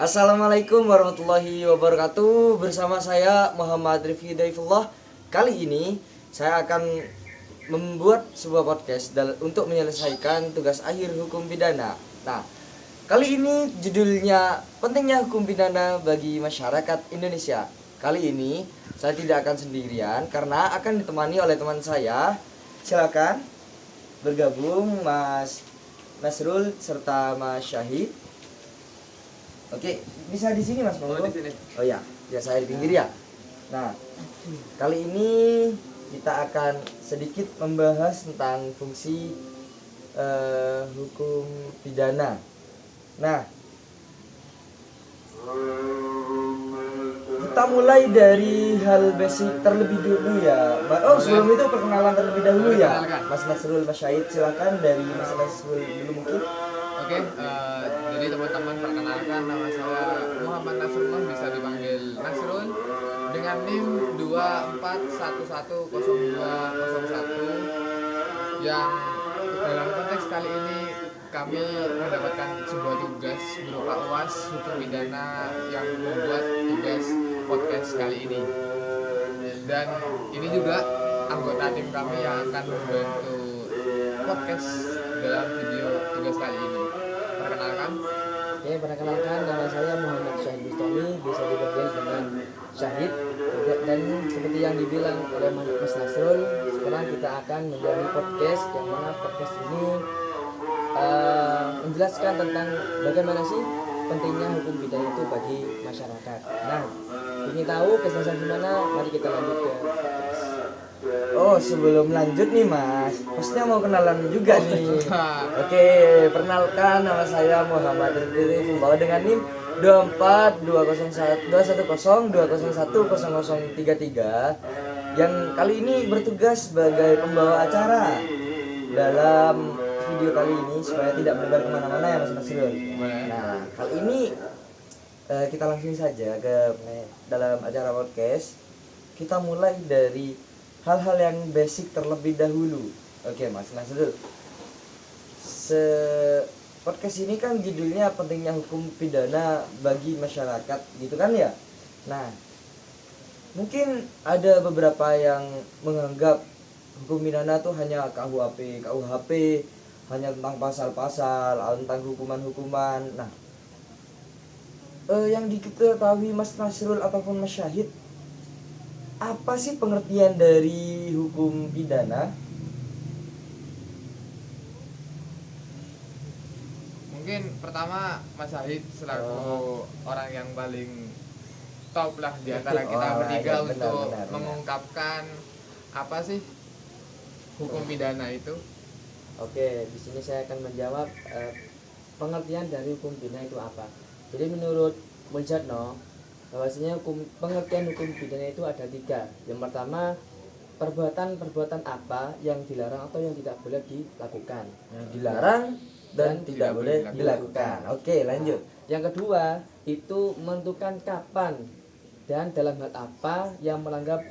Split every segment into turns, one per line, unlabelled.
Assalamualaikum warahmatullahi wabarakatuh. Bersama saya Muhammad Rifki Daifullah. Kali ini saya akan membuat sebuah podcast untuk menyelesaikan tugas akhir hukum pidana. Nah, kali ini judulnya pentingnya hukum pidana bagi masyarakat Indonesia. Kali ini saya tidak akan sendirian karena akan ditemani oleh teman saya. Silakan bergabung Mas Nasrul serta Mas Syahid. Oke, bisa di sini Mas Monggo.
Oh, di sini.
Oh ya, saya di pinggir ya. Nah, kali ini kita akan sedikit membahas tentang fungsi hukum pidana. Nah, kita mulai dari hal basic terlebih dulu ya. Oh, sebelum itu perkenalan terlebih dahulu ya. Mas Nasrul, Mas Syahid, silakan dari Mas Nasrul dulu mungkin.
Oke, jadi teman-teman perkenalkan, nama saya Muhammad Nasrullah, bisa dipanggil Nasrul dengan NIM 24110201 yang dalam konteks kali ini kami mendapatkan sebuah tugas berupa UAS hukum pidana yang membuat tugas podcast kali ini. Dan ini juga anggota tim kami yang akan membantu podcast dalam video tugas kali ini. Perkenalkan.
Oke, perkenalkan nama saya Muhammad Syahid Bustami, bisa dipanggil dengan Syahid. Dan seperti yang dibilang oleh Mas Nasrul, sekarang kita akan menjalani podcast yang mana podcast ini menjelaskan tentang bagaimana sih pentingnya hukum pidana itu bagi masyarakat. Nah, ingin tahu kejelasan gimana? Mari kita lanjut ke podcast.
Oh, sebelum lanjut nih Mas, pastinya mau kenalan juga nih. Oke, perkenalkan nama saya Muhammad Rifki membawa dengan NIM 242012010033 yang kali ini bertugas sebagai pembawa acara dalam video kali ini supaya tidak melebar kemana-mana ya Mas Nasrul. Nah, kali ini kita langsung saja ke dalam acara podcast. Kita mulai dari hal-hal yang basic terlebih dahulu. Oke Mas Nasrul, podcast ini kan judulnya pentingnya hukum pidana bagi masyarakat gitu kan ya. Nah, mungkin ada beberapa yang menganggap hukum pidana tuh hanya KUHP, hanya tentang pasal-pasal, tentang hukuman-hukuman. Nah, yang diketahui Mas Nasrul ataupun Mas Syahid, apa sih pengertian dari hukum pidana?
Mungkin pertama Mas Syahid selaku orang yang paling top lah di antara kita bertiga
ya,
untuk
benar.
mengungkapkan apa sih hukum pidana itu.
Oke, di sini saya akan menjawab pengertian dari hukum pidana itu apa. Jadi menurut Mujadno, bahwasanya pengertian hukum pidana itu ada 3. Yang pertama, perbuatan apa yang dilarang atau yang tidak boleh dilakukan.
Yang dilarang dan tidak boleh dilakukan. Oke, lanjut.
Yang kedua, itu menentukan kapan dan dalam hal apa yang melanggar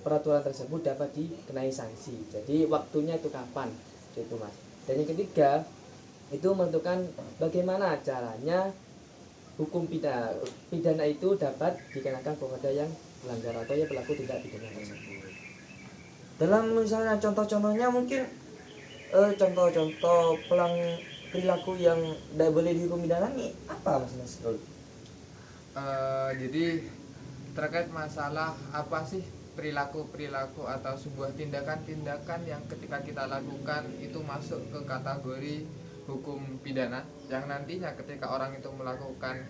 peraturan tersebut dapat dikenai sanksi. Jadi waktunya itu kapan, itu Mas. Dan yang ketiga, itu menentukan bagaimana caranya hukum pidana itu dapat dikenakan kepada yang melanggar atau yang pelaku tindak pidana tersebut.
Dalam misalnya contoh-contohnya mungkin contoh-contoh perilaku yang tidak boleh dihukum pidana nih apa Mas Nasrul?
Jadi terkait masalah apa sih perilaku atau sebuah tindakan yang ketika kita lakukan itu masuk ke kategori hukum pidana, yang nantinya ketika orang itu melakukan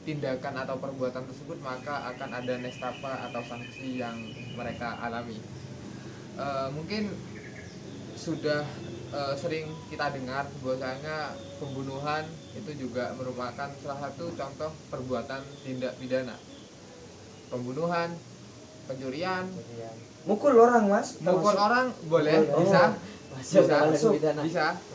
tindakan atau perbuatan tersebut maka akan ada nestapa atau sanksi yang mereka alami. Mungkin sudah sering kita dengar bahwasanya pembunuhan itu juga merupakan salah satu contoh perbuatan tindak pidana. Pembunuhan, pencurian,
Mukul orang Mas?
mukul orang boleh, bisa. Bisa.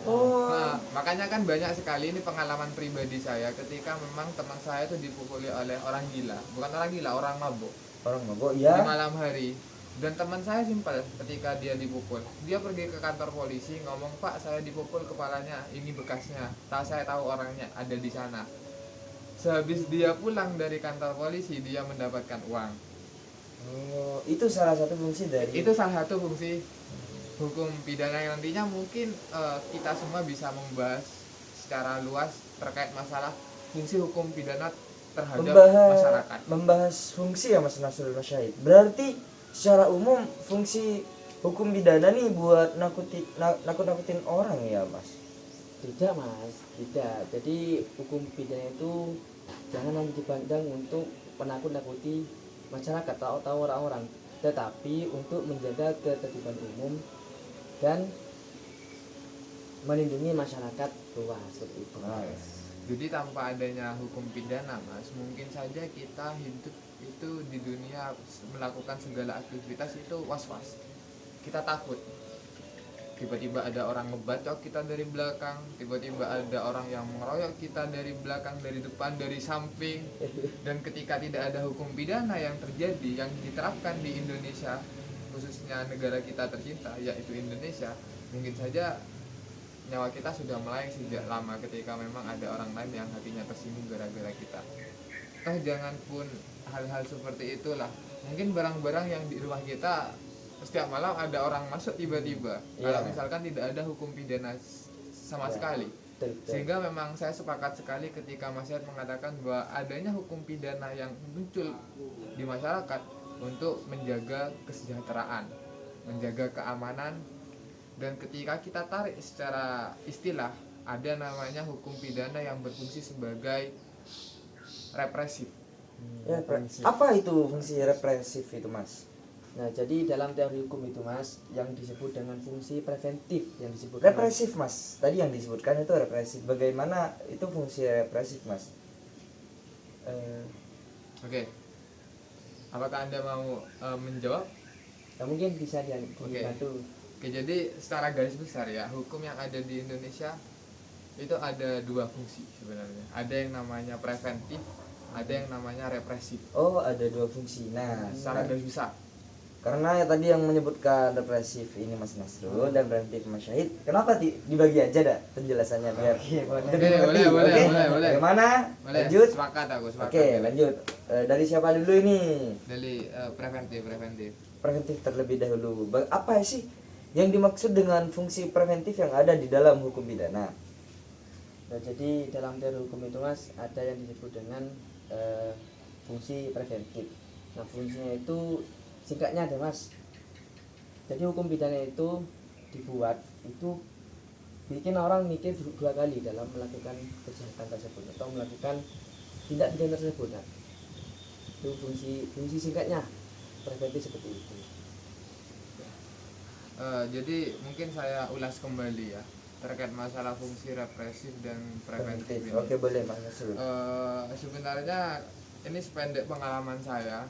Oh.
Nah, makanya kan banyak sekali ini pengalaman pribadi saya ketika memang teman saya itu dipukuli oleh orang gila, bukan orang gila, orang mabuk.
Orang mabuk ya.
Di malam hari. Dan teman saya simpel, ketika dia dipukul, dia pergi ke kantor polisi ngomong, "Pak, saya dipukul kepalanya, ini bekasnya. Saya tahu orangnya ada di sana." sehabis dia pulang dari kantor polisi dia mendapatkan uang.
Oh, itu salah satu fungsi dari
Itu salah satu fungsi hukum pidana yang nantinya mungkin kita semua bisa membahas secara luas terkait masalah fungsi hukum pidana terhadap masyarakat.
membahas fungsi ya Mas Nasrul Masyahid. Berarti secara umum fungsi hukum pidana nih buat nakut-nakutin orang ya Mas.
Tidak mas, tidak. Jadi hukum pidana itu jangan hanya dipandang untuk menakut-nakuti masyarakat atau orang-orang, tetapi untuk menjaga ketertiban umum dan melindungi masyarakat luas seperti itu.
Nice.
Jadi tanpa adanya hukum pidana mas, mungkin saja kita hidup itu di dunia melakukan segala aktivitas itu was-was. Kita takut. Tiba-tiba ada orang ngebacok kita dari belakang, tiba-tiba ada orang yang mengeroyok kita dari belakang, dari depan, dari samping. Dan ketika tidak ada hukum pidana yang terjadi, yang diterapkan di Indonesia, khususnya negara kita tercinta yaitu Indonesia, mungkin saja nyawa kita sudah melayang sejak lama ketika memang ada orang lain yang hatinya tersinggung gara-gara kita. Jangan pun hal-hal seperti itulah, mungkin barang-barang yang di rumah kita setiap malam ada orang masuk tiba-tiba. Kalau misalkan tidak ada hukum pidana sama sekali. Sehingga memang saya sepakat sekali ketika Mas Yad mengatakan bahwa adanya hukum pidana yang muncul di masyarakat untuk menjaga kesejahteraan, menjaga keamanan. Dan ketika kita tarik secara istilah, ada namanya hukum pidana yang berfungsi sebagai represif.
Apa itu fungsi represif itu Mas?
Nah, jadi dalam teori hukum itu mas, yang disebut dengan fungsi preventif yang disebut
Represif Mas, tadi yang disebutkan itu represif. Bagaimana itu fungsi represif Mas?
Oke. Apakah Anda mau menjawab?
nah, mungkin bisa dibantu.
Oke, jadi secara garis besar ya, hukum yang ada di Indonesia itu ada dua fungsi sebenarnya. Ada yang namanya preventif, ada yang namanya represif.
Oh, ada dua fungsi. Nah,
Secara garis besar.
karena ya tadi yang menyebutkan represif ini Mas Nasrul dan preventif Mas Syahid, kenapa dibagi aja dah penjelasannya biar
boleh.
Bagaimana?
Boleh.
Lanjut.
Sepakat aku, sepakat.
Oke, lanjut. Dari siapa dulu ini?
Dari preventif.
Preventif terlebih dahulu. Apa sih yang dimaksud dengan fungsi preventif yang ada di dalam hukum pidana?
Nah, jadi dalam teori hukum itu mas, ada yang disebut dengan fungsi preventif. Nah, fungsinya itu singkatnya ada mas. Jadi hukum pidana itu dibuat itu bikin orang mikir dua kali dalam melakukan kejahatan tersebut atau melakukan tindak pidana tersebut. Nah, itu fungsi singkatnya preventif seperti itu.
Jadi mungkin saya ulas kembali ya terkait masalah fungsi represif dan preventif ini.
Oke, boleh Mas Nasrul.
Sebenarnya ini sependek pengalaman saya,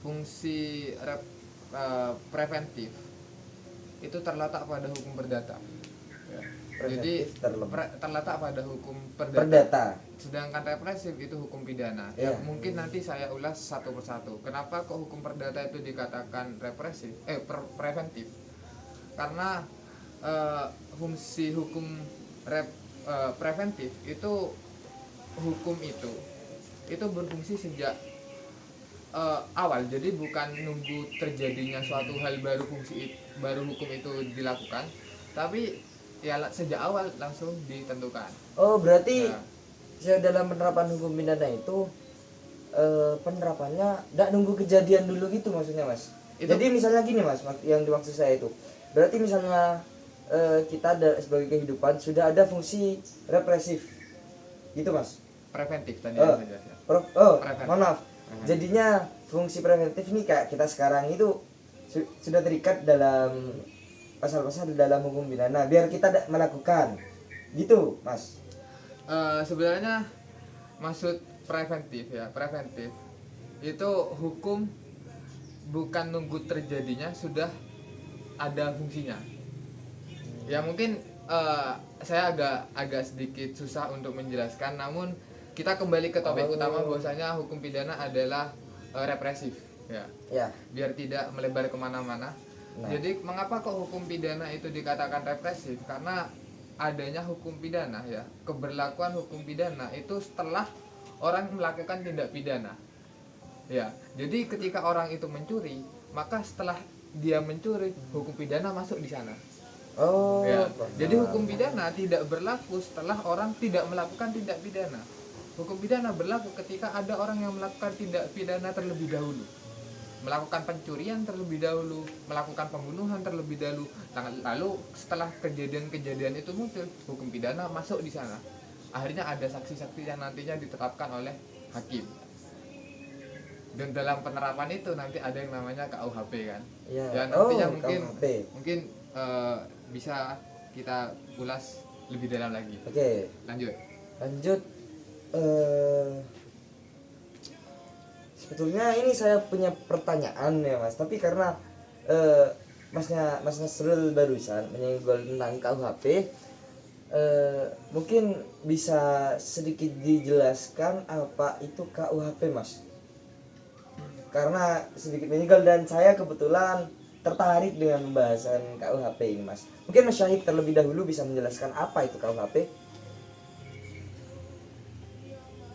fungsi preventif itu terletak pada hukum perdata. Ya. Jadi terletak pada hukum perdata. Sedangkan represif itu hukum pidana. Ya, mungkin nanti saya ulas satu persatu. Kenapa kok hukum perdata itu dikatakan represif? Preventif? Karena fungsi hukum preventif itu hukum itu berfungsi sejak awal. Jadi bukan nunggu terjadinya suatu hal baru hukum itu dilakukan, tapi ya sejak awal langsung ditentukan.
Oh, berarti dalam penerapan hukum pidana itu penerapannya tidak nunggu kejadian dulu gitu maksudnya Mas. Jadi misalnya gini Mas, yang dimaksud saya itu berarti misalnya kita ada sebagai kehidupan sudah ada fungsi represif gitu Mas.
Preventif tadi
Mohon maaf. Jadinya fungsi preventif ini kayak kita sekarang itu sudah terikat dalam pasal-pasal dalam hukum pidana biar kita melakukan gitu Mas.
Sebenarnya maksud preventif itu hukum bukan nunggu terjadinya, sudah ada fungsinya. Ya mungkin saya agak sedikit susah untuk menjelaskan, namun kita kembali ke topik utama bahwasanya hukum pidana adalah represif ya. Biar tidak melebar kemana-mana. Jadi mengapa kok hukum pidana itu dikatakan represif? Karena adanya hukum pidana ya, keberlakuan hukum pidana itu setelah orang melakukan tindak pidana. Ya, jadi ketika orang itu mencuri, maka setelah dia mencuri, hukum pidana masuk di sana.
Oh,
Ya,
paham.
jadi hukum pidana tidak berlaku setelah orang tidak melakukan tindak pidana. Hukum pidana berlaku ketika ada orang yang melakukan tindak pidana terlebih dahulu, melakukan pencurian terlebih dahulu, melakukan pembunuhan terlebih dahulu. Lalu setelah kejadian-kejadian itu muncul, hukum pidana masuk di sana. Akhirnya ada saksi-saksi yang nantinya ditetapkan oleh hakim. Dan dalam penerapan itu nanti ada yang namanya KUHP kan.
Ya.
Ya nantinya
Oh,
mungkin
KUHP.
mungkin bisa kita ulas lebih dalam lagi.
Oke,
Lanjut.
lanjut. Sebetulnya ini saya punya pertanyaan ya Mas, tapi karena Mas Nasrul barusan menyinggung tentang KUHP, mungkin bisa sedikit dijelaskan apa itu KUHP Mas? Karena sedikit menyinggung dan saya kebetulan tertarik dengan pembahasan KUHP ini Mas. Mungkin Mas Syahid terlebih dahulu bisa menjelaskan apa itu KUHP?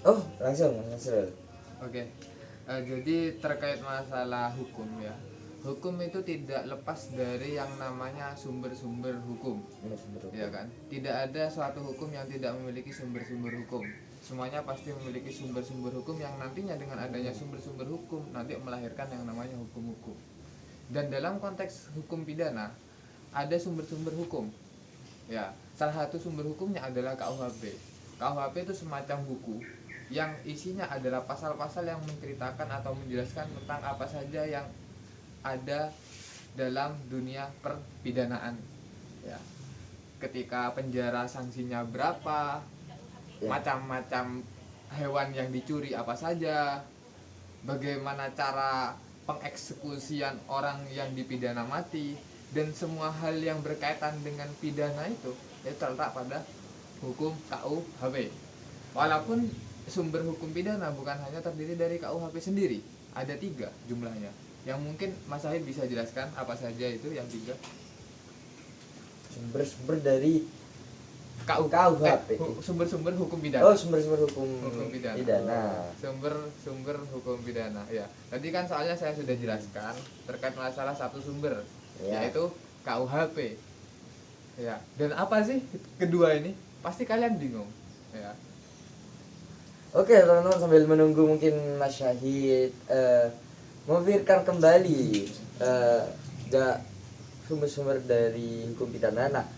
Oh, langsung Mas Nasrul.
Oke. Jadi terkait masalah hukum ya. Hukum itu tidak lepas dari yang namanya sumber-sumber hukum. Ya kan? Tidak ada suatu hukum yang tidak memiliki sumber-sumber hukum. Semuanya pasti memiliki sumber-sumber hukum yang nantinya dengan adanya sumber-sumber hukum nanti melahirkan yang namanya hukum-hukum. Dan dalam konteks hukum pidana ada sumber-sumber hukum. Ya, salah satu sumber hukumnya adalah KUHP. KUHP itu semacam buku yang isinya adalah pasal-pasal yang menceritakan atau menjelaskan tentang apa saja yang ada dalam dunia perpidanaan. Ya. Ketika penjara sanksinya berapa, macam-macam hewan yang dicuri apa saja, bagaimana cara pengeksekusian orang yang dipidana mati, dan semua hal yang berkaitan dengan pidana itu terletak pada hukum KUHP. Walaupun sumber hukum pidana bukan hanya terdiri dari KUHP sendiri, ada 3 jumlahnya. Yang mungkin Mas Syahid bisa jelaskan apa saja itu yang 3?
Sumber-sumber dari
KUHP. Sumber-sumber hukum pidana.
Oh, sumber-sumber hukum
pidana. Sumber hukum pidana. Ya. Tadi kan soalnya saya sudah jelaskan terkait masalah satu sumber, yaitu KUHP. Ya. Dan apa sih kedua ini? Pasti kalian bingung. Ya.
Oke teman-teman, sambil menunggu mungkin Mas Syahid memfikirkan kembali sumber-sumber dari hukum pidana. Nah,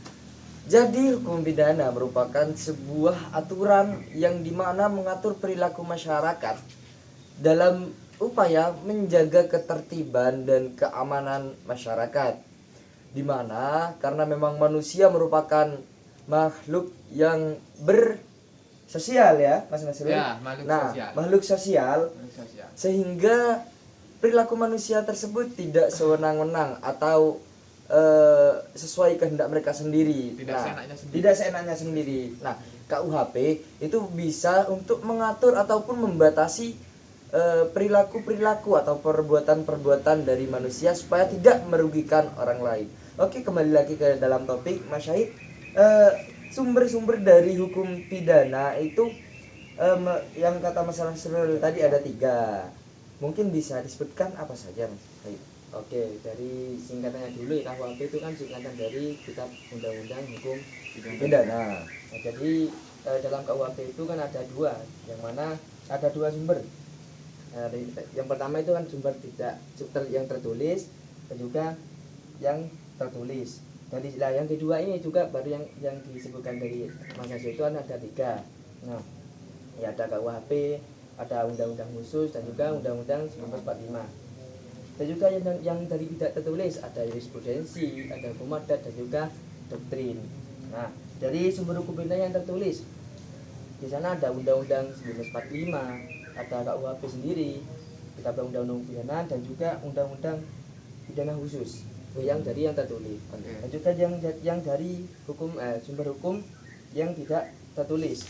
jadi hukum pidana merupakan sebuah aturan yang dimana mengatur perilaku masyarakat dalam upaya menjaga ketertiban dan keamanan masyarakat. Dimana karena memang manusia merupakan makhluk yang bersosial ya Mas Nasrul.
Ya,
makhluk sosial. Sehingga perilaku manusia tersebut tidak sewenang-wenang atau sesuai kehendak mereka sendiri. Tidak seenaknya sendiri. Nah, KUHP itu bisa untuk mengatur ataupun membatasi perilaku-perilaku atau perbuatan-perbuatan dari manusia supaya tidak merugikan orang lain. Oke, kembali lagi ke dalam topik Mas Syahid. Sumber-sumber dari hukum pidana itu yang kata masalah Nasrul tadi ada 3. Mungkin bisa disebutkan apa saja Mas Syahid?
Oke, dari singkatannya dulu ya, KUHP itu kan singkatan dari Kitab Undang-Undang Hukum
Pidana.
Nah, jadi dalam KUHP itu kan ada 2, yang mana ada 2 sumber. Yang pertama itu kan sumber yang tertulis dan juga yang tertulis. Dari yang kedua ini juga baru yang disebutkan dari Mas Hasil itu kan ada 3. Nah, ya ada KUHP, ada undang-undang khusus dan juga undang-undang 1945. Dan juga yang dari tidak tertulis ada jurisprudensi, ada hukum adat dan juga doktrin. Nah, dari sumber hukum pidana yang tertulis di sana ada undang-undang 1945, ada KUHP sendiri, kitab undang-undang pidana dan juga undang-undang pidana khusus. Itu yang dari yang tertulis. Dan juga yang dari hukum sumber hukum yang tidak tertulis.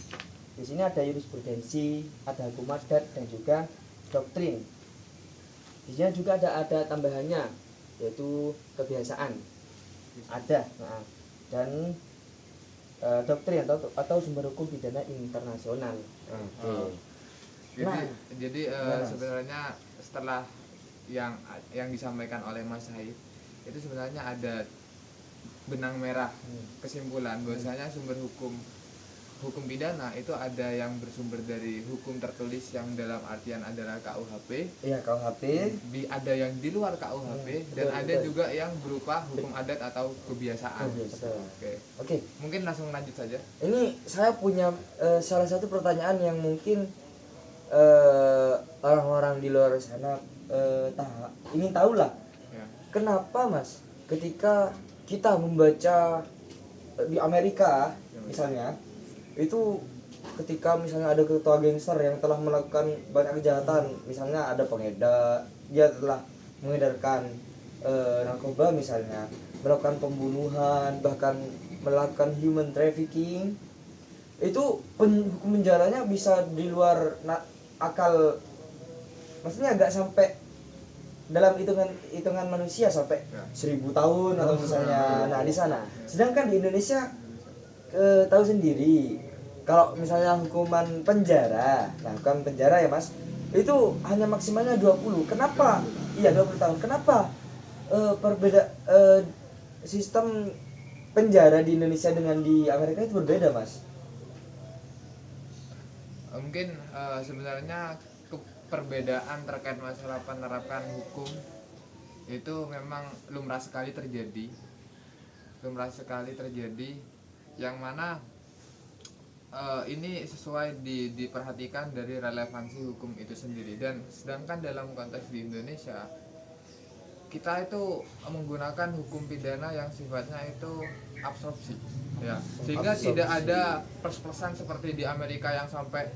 Di sini ada jurisprudensi, ada hukum adat dan juga doktrin. Di sini juga ada tambahannya, yaitu kebiasaan ada, dan doktrin atau sumber hukum pidana internasional.
Jadi
gimana, Mas?
sebenarnya setelah yang disampaikan oleh Mas Said itu sebenarnya ada benang merah kesimpulan bahwasanya sumber hukum pidana itu ada yang bersumber dari hukum tertulis yang dalam artian adalah KUHP,
Iya, KUHP.
ada yang di luar KUHP, dan
betul,
ada
betul.
juga yang berupa hukum adat atau kebiasaan.
Kebiasaan.
Oke.
Oke,
Mungkin langsung lanjut saja.
ini saya punya salah satu pertanyaan yang mungkin orang-orang di luar sana ingin tahu lah.
Ya.
Kenapa, Mas, ketika kita membaca di Amerika misalnya, itu ketika misalnya ada ketua gangster yang telah melakukan banyak kejahatan, misalnya ada pengedar, dia telah mengedarkan narkoba misalnya, melakukan pembunuhan, bahkan melakukan human trafficking, itu hukum penjaranya bisa di luar akal, maksudnya agak sampai dalam hitungan manusia sampai
Ya.
1000 tahun atau misalnya, nah di sana. Sedangkan di Indonesia tahu sendiri, kalau misalnya hukuman penjara, nah hukuman penjara ya Mas, itu hanya maksimalnya 20. Kenapa? Iya, 20 tahun. Kenapa sistem penjara di Indonesia dengan di Amerika itu berbeda, Mas?
Mungkin sebenarnya perbedaan terkait masalah penerapan hukum itu memang lumrah sekali terjadi, yang mana ini sesuai diperhatikan dari relevansi hukum itu sendiri. Dan sedangkan dalam konteks di Indonesia kita itu menggunakan hukum pidana yang sifatnya itu absorpsi, ya, sehingga
Absorpsi.
tidak ada plus-plusan seperti di Amerika yang sampai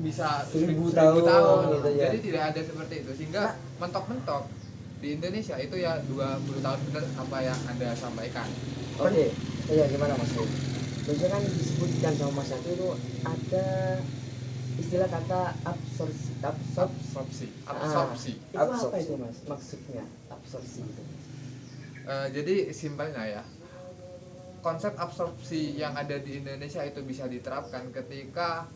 bisa
1000
tahun,
gitu ya.
jadi tidak ada seperti itu, sehingga mentok-mentok di Indonesia itu ya 20 tahun, benar apa yang Anda sampaikan.
Oke,
Iya, gimana Mas?
biasanya kan disebutkan sama Mas Yati itu ada istilah kata absorpsi.
Absorpsi.
Itu apa
Absorpsi.
itu Mas? Maksudnya absorpsi itu.
Jadi simpelnya ya, konsep absorpsi yang ada di Indonesia itu bisa diterapkan ketika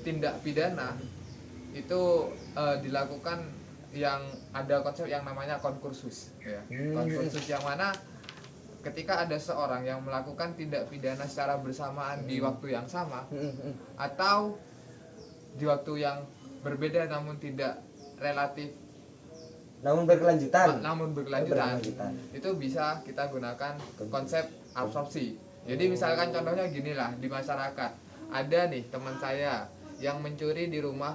tindak pidana itu dilakukan, yang ada konsep yang namanya konkursus, ya. Konkursus yang mana ketika ada seorang yang melakukan tindak pidana secara bersamaan di waktu yang sama atau di waktu yang berbeda namun tidak relatif,
Namun berkelanjutan. Berkelanjutan.
itu bisa kita gunakan konsep absorpsi. Jadi misalkan contohnya ginilah, di masyarakat ada nih teman saya yang mencuri di rumah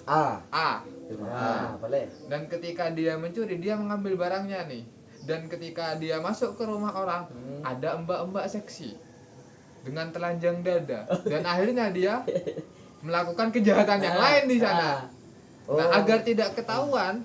A,
Nah, boleh.
dan ketika dia mencuri, dia mengambil barangnya nih, dan ketika dia masuk ke rumah orang, ada mbak-mbak seksi dengan telanjang dada, dan akhirnya dia melakukan kejahatan yang lain di sana. Nah, agar tidak ketahuan,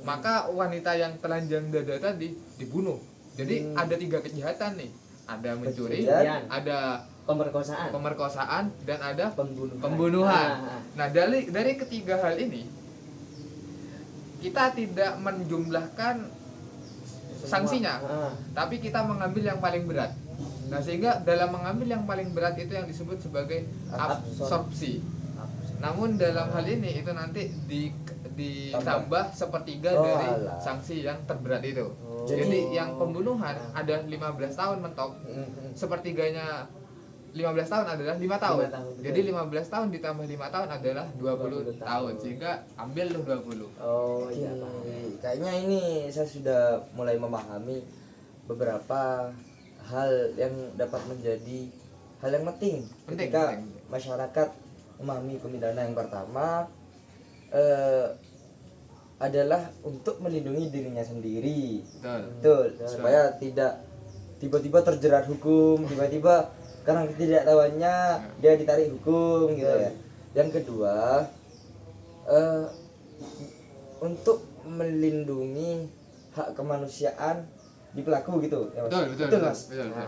maka wanita yang telanjang dada tadi dibunuh. Jadi ada 3 kejahatan nih, ada mencuri,
Pencurian.
ada
Pemerkosaan,
dan ada
pembunuhan.
pembunuhan.
Ah.
Nah, dari ketiga hal ini kita tidak menjumlahkan sanksinya, tapi kita mengambil yang paling berat. Nah, sehingga dalam mengambil yang paling berat itu yang disebut sebagai absorpsi. Namun dalam hal ini itu nanti ditambah sepertiga dari sanksi yang terberat itu. Jadi yang pembunuhan ada 15 tahun mentok, sepertiganya 15 tahun adalah 5 tahun.
5 tahun, betul.
Jadi 15 tahun ditambah 5 tahun adalah 20 tahun. Sehingga ambil lu 20.
Oh iya, Pak.
Kayaknya ini saya sudah mulai memahami beberapa hal yang dapat menjadi hal yang penting ketika
penting.
masyarakat memahami hukum pidana. Yang pertama adalah untuk melindungi dirinya sendiri. Betul, supaya tidak tiba-tiba terjerat hukum, tiba-tiba karena ketidaktahuannya dia ditarik hukum gitu ya. Yang kedua, untuk melindungi hak kemanusiaan di pelaku gitu ya, Mas?
Betul,
Mas.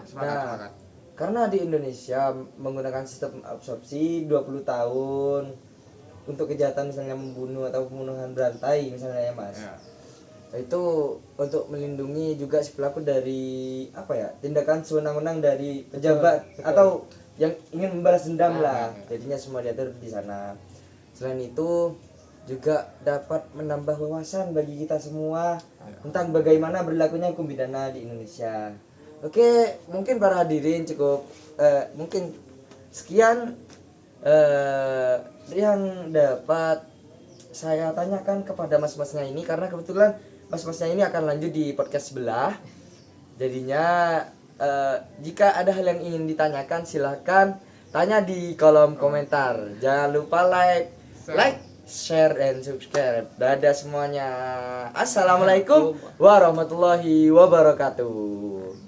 Sepakat.
Karena di Indonesia menggunakan sistem absorpsi 20 tahun untuk kejahatan misalnya membunuh atau pembunuhan berantai misalnya ya Mas.
Ya.
Itu untuk melindungi juga si pelaku dari apa ya, tindakan sewenang-wenang dari pejabat
betul.
atau yang ingin membalas dendam lah. Jadinya semua diatur di sana. Selain itu juga dapat menambah wawasan bagi kita semua tentang bagaimana berlakunya hukum pidana di Indonesia. Oke, mungkin para hadirin cukup mungkin sekian yang dapat saya tanyakan kepada mas-masnya ini, karena kebetulan mas-masnya ini akan lanjut di podcast sebelah. Jadinya jika ada hal yang ingin ditanyakan silahkan tanya di kolom komentar. Jangan lupa like, share, dan subscribe. Dadah semuanya. Assalamualaikum warahmatullahi wabarakatuh.